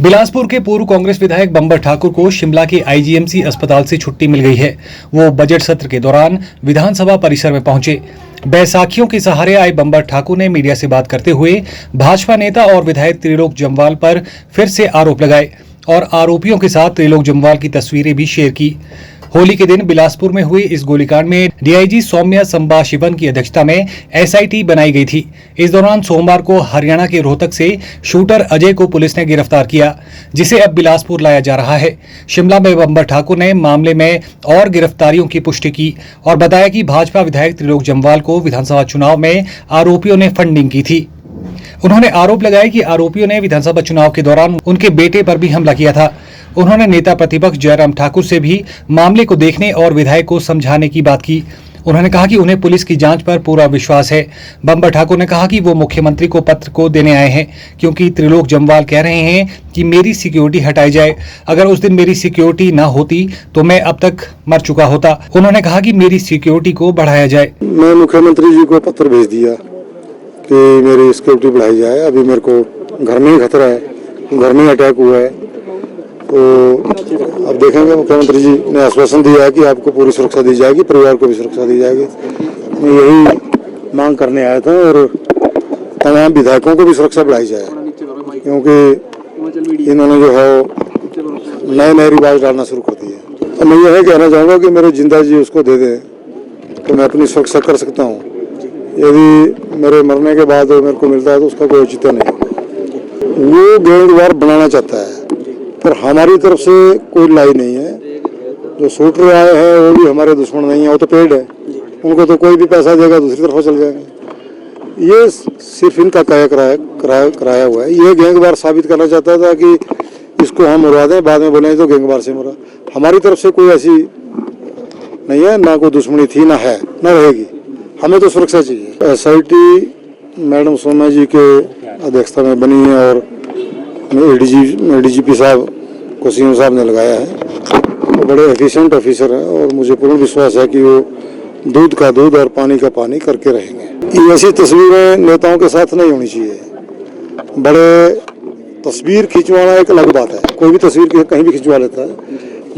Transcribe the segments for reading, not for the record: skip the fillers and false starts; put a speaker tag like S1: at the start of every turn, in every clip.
S1: बिलासपुर के पूर्व कांग्रेस विधायक बंबर ठाकुर को शिमला के आईजीएमसी अस्पताल से छुट्टी मिल गई है। वो बजट सत्र के दौरान विधानसभा परिसर में पहुंचे। बैसाखियों के सहारे आए बंबर ठाकुर ने मीडिया से बात करते हुए भाजपा नेता और विधायक त्रिलोक जम्वाल पर फिर से आरोप लगाए और आरोपियों के साथ त्रिलोक जम्वाल की तस्वीरें भी शेयर की। होली के दिन बिलासपुर में हुए इस गोलीकांड में डीआईजी सौम्या संभाशिवन की अध्यक्षता में एसआईटी बनाई गई थी। इस दौरान सोमवार को हरियाणा के रोहतक से शूटर अजय को पुलिस ने गिरफ्तार किया, जिसे अब बिलासपुर लाया जा रहा है। शिमला में बंबर ठाकुर ने मामले में और गिरफ्तारियों की पुष्टि की और बताया कि भाजपा विधायक त्रिलोक जम्वाल को विधानसभा चुनाव में आरोपियों ने फंडिंग की थी। उन्होंने आरोप लगाया कि आरोपियों ने विधानसभा चुनाव के दौरान उनके बेटे पर भी हमला किया था। उन्होंने नेता प्रतिपक्ष जयराम ठाकुर से भी मामले को देखने और विधायक को समझाने की बात की। उन्होंने कहा कि उन्हें पुलिस की जांच पर पूरा विश्वास है। बंबर ठाकुर ने कहा कि वो मुख्यमंत्री को पत्र को देने आए हैं, क्योंकि त्रिलोक जम्वाल कह रहे हैं कि मेरी सिक्योरिटी हटाई जाए। अगर उस दिन मेरी सिक्योरिटी न होती तो मैं अब तक मर चुका होता। उन्होंने कहा कि मेरी सिक्योरिटी को बढ़ाया जाए।
S2: मैं मुख्यमंत्री जी को पत्र भेज दिया कि मेरी सिक्योरिटी बढ़ाई जाए। अभी मेरे को घर में ही खतरा है, घर में ही अटैक हुआ है। तो अब देखेंगे, मुख्यमंत्री जी ने आश्वासन दिया है कि आपको पूरी सुरक्षा दी जाएगी, परिवार को भी सुरक्षा दी जाएगी। मैं यही मांग करने आया था और तमाम विधायकों को भी सुरक्षा बढ़ाई जाए, क्योंकि इन्होंने जो है नए नए रिवाज डालना शुरू कर दिए। तो मैं यही कहना चाहूँगा कि मेरे जिंदा जी उसको दे दें तो मैं अपनी सुरक्षा कर सकता हूँ। यदि मेरे मरने के बाद मेरे को मिलता है तो उसका कोई औचित्य नहीं होगा। वो गैंगवार बनाना चाहता है, पर हमारी तरफ से कोई लड़ाई नहीं है। जो शूटर आए हैं वो भी हमारे दुश्मन नहीं है, वो तो पेड़ है। उनको तो कोई भी पैसा देगा दूसरी तरफ चल जाएंगे। ये सिर्फ इनका कराया हुआ है। ये गैंगवार साबित करना चाहता था कि इसको हम उड़ा दें, बाद में बोले तो गैंगवार से मरा। हमारी तरफ से कोई ऐसी नहीं है, ना कोई दुश्मनी थी, ना है, ना रहेगी। हमें तो सुरक्षा चाहिए। एसआईटी मैडम सोम्या जी के अध्यक्षता में बनी है और एडीजीपी साहब को सीएम साहब ने लगाया है। वो बड़े एफिशिएंट ऑफिसर हैं और मुझे पूर्ण विश्वास है कि वो दूध का दूध और पानी का पानी करके रहेंगे। ऐसी तस्वीरें नेताओं के साथ नहीं होनी चाहिए। बड़े तस्वीर खिंचवाना एक अलग बात है, कोई भी तस्वीर कहीं भी खिंचवा लेता है,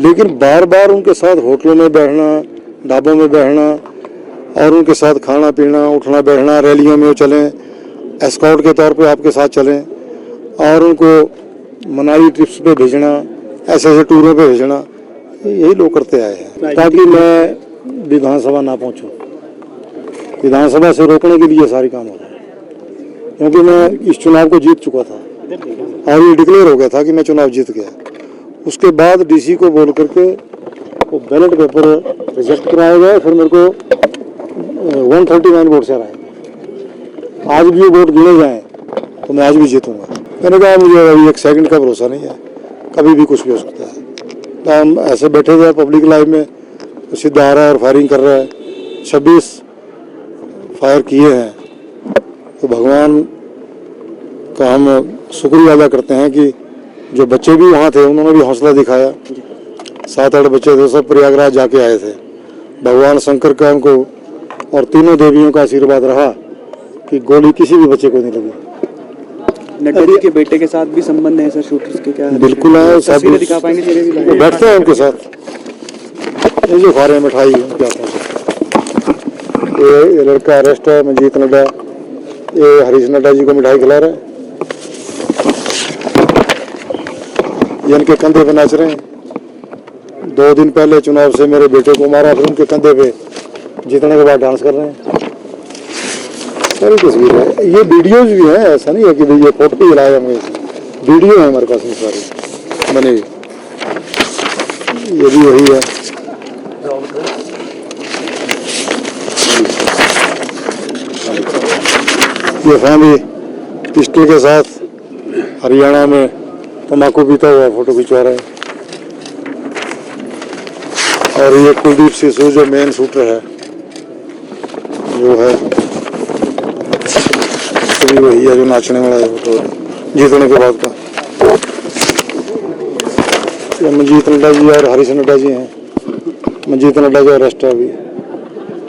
S2: लेकिन बार बार उनके साथ होटलों में बैठना, ढाबों में बैठना और उनके साथ खाना पीना, उठना बैठना, रैलियों में वो चलें, एस्कॉर्ट के तौर पे आपके साथ चलें और उनको मनाली ट्रिप्स पे भेजना, ऐसे टूरों पे भेजना, यही लोग करते आए हैं ताकि मैं विधानसभा ना पहुंचूं। विधानसभा से रोकने के लिए सारी काम हो रहा है, क्योंकि मैं इस चुनाव को जीत चुका था और ये डिक्लेयर हो गया था कि मैं चुनाव जीत गया। उसके बाद डीसी को बोल करके वो बैलेट पेपर रिजेक्ट कराया गया, फिर मेरे को 139 वोट से हराए। आज भी वोट गिने जाए तो मैं आज भी जीतूंगा। मैंने कहा मुझे अभी एक सेकंड का भरोसा नहीं है, कभी भी कुछ भी हो सकता है। तो हम ऐसे बैठे हुए पब्लिक लाइफ में, तो सीधा आ रहा है और फायरिंग कर रहा है। 26 फायर किए हैं। तो भगवान का हम शुक्रिया अदा करते हैं कि जो बच्चे भी वहाँ थे उन्होंने भी हौसला दिखाया। 7-8 बच्चे थे, सब प्रयागराज जाके आए थे। भगवान शंकर का उनको और तीनों देवियों का आशीर्वाद रहा कि गोली किसी भी बच्चे को नहीं लगी।
S3: नड्डा जी के बेटे के साथ भी संबंध है सर शूटर्स के? क्या
S2: बिल्कुल है, सब
S3: दिखा पाएंगे?
S2: वो बैठते हैं उनके साथ, ये जो खा रहे हैं मिठाई क्या ये लड़का अरेस्ट है, मंजीत नड्डा, ये हरीश नड्डा जी को मिठाई खिला रहे हैं। ये इनके कंधे पे नाच रहे हैं। 2 दिन पहले चुनाव से मेरे बेटे को मारा, फिर उनके कंधे पे जीतने के बाद डांस कर रहे हैं। सारी तस्वीर है, ये वीडियोज भी हैं। ऐसा नहीं है कि ये फोटो ही लाए होंगे, वीडियो है हमारे पास में सारी बने। ये भी वही है। ये फैमिली पिस्टल के साथ हरियाणा में तम्बाकू पीता हुआ फोटो खिंचवा रहा है। और ये कुलदीप सिसु जो मेन शूटर है, जो है वही है जो नाचने वाला है फोटो जीतने के बाद का। मंजीत नड्डा जी और हरीश नड्डा जी हैं। मंजीत नड्डा जी अरेस्ट है अभी।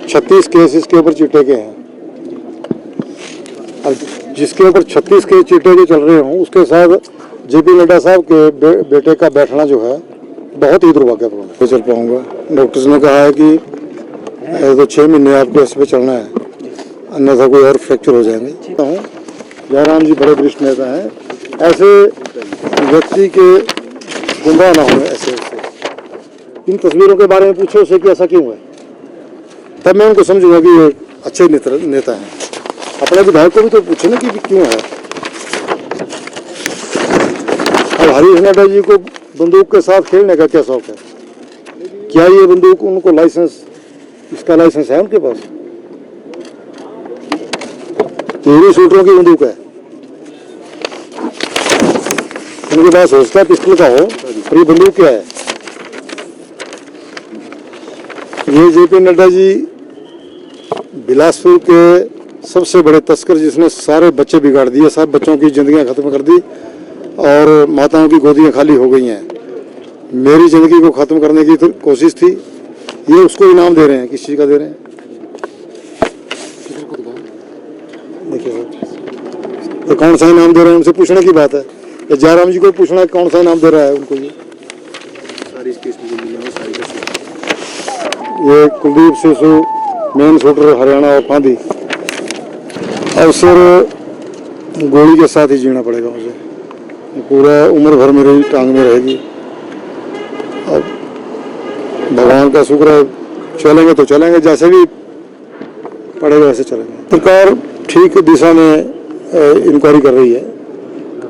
S2: 36 केस इसके ऊपर चीटे के हैं। अब जिसके ऊपर 36 केस चीटे के चल रहे हों उसके साथ जेपी नड्डा साहब के बेटे का बैठना जो है बहुत ही दुर्भाग्यपूर्ण है। चल पाऊंगा, डॉक्टर्स ने कहा है कि तो 6 महीने आपको इस पे चलना है, अन्यथा कोई और फ्रैक्चर हो जाएंगे। जयराम जी बड़े वरिष्ठ नेता हैं, ऐसे व्यक्ति के गुमराह ना हो। ऐसे इन तस्वीरों के बारे में पूछो उसे कि ऐसा क्यों है, तब मैं उनको समझूंगा कि ये अच्छे नेता हैं। अपने विधायक को भी तो पूछे ना कि क्यों है। अब हरीश नड्डा जी को बंदूक के साथ खेलने का क्या शौक है? क्या ये बंदूक उनको लाइसेंस, इसका लाइसेंस है उनके पास? तेरी शूटरों की बंदूक है, उनके पास हो सकता है पिस्टल का हो, और ये बंदूक क्या है? ये जेपी नड्डा जी बिलासपुर के सबसे बड़े तस्कर, जिसने सारे बच्चे बिगाड़ दिए, सब बच्चों की जिंदगियां खत्म कर दी और माताओं की गोदियां खाली हो गई हैं। मेरी जिंदगी को खत्म करने की तो कोशिश थी, ये उसको इनाम दे रहे हैं। किस चीज का दे रहे हैं? देखिए तो कौन सा इनाम दे रहे हैं, उनसे पूछने की बात है। या जयराम जी को पूछना कौन सा इनाम दे रहा है उनको। ये कुलदीप सिसु मेन शूटर हरियाणा और फांदी, और सिर गोली के साथ ही जीना पड़ेगा मुझे, पूरा उम्र भर मेरी टांग में रहेगी। अब भगवान का शुक्र है, चलेंगे तो चलेंगे, जैसे भी पड़ेगा वैसे चलेंगे। सरकार ठीक दिशा में इंक्वायरी कर रही है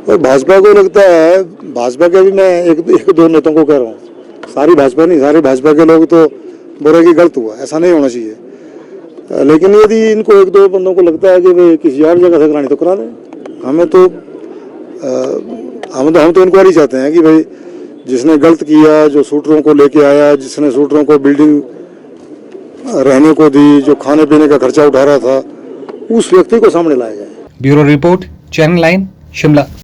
S2: और भाजपा को लगता है, भाजपा के भी मैं एक दो नेताओं को कह रहा हूँ, सारी भाजपा नहीं, सारे भाजपा के लोग तो बोले कि गलत हुआ, ऐसा नहीं होना चाहिए। लेकिन यदि इनको एक दो बंदों को लगता है कि भाई किसी और जगह से करानी तो करा दें। हम तो इंक्वायरी चाहते हैं कि भाई जिसने गलत किया, जो शूटरों को लेके आया, जिसने शूटरों को बिल्डिंग रहने को दी, जो खाने पीने का खर्चा उठा रहा था, उस व्यक्ति को सामने लाया जाए।
S1: Bureau report, channel 9, Shimla.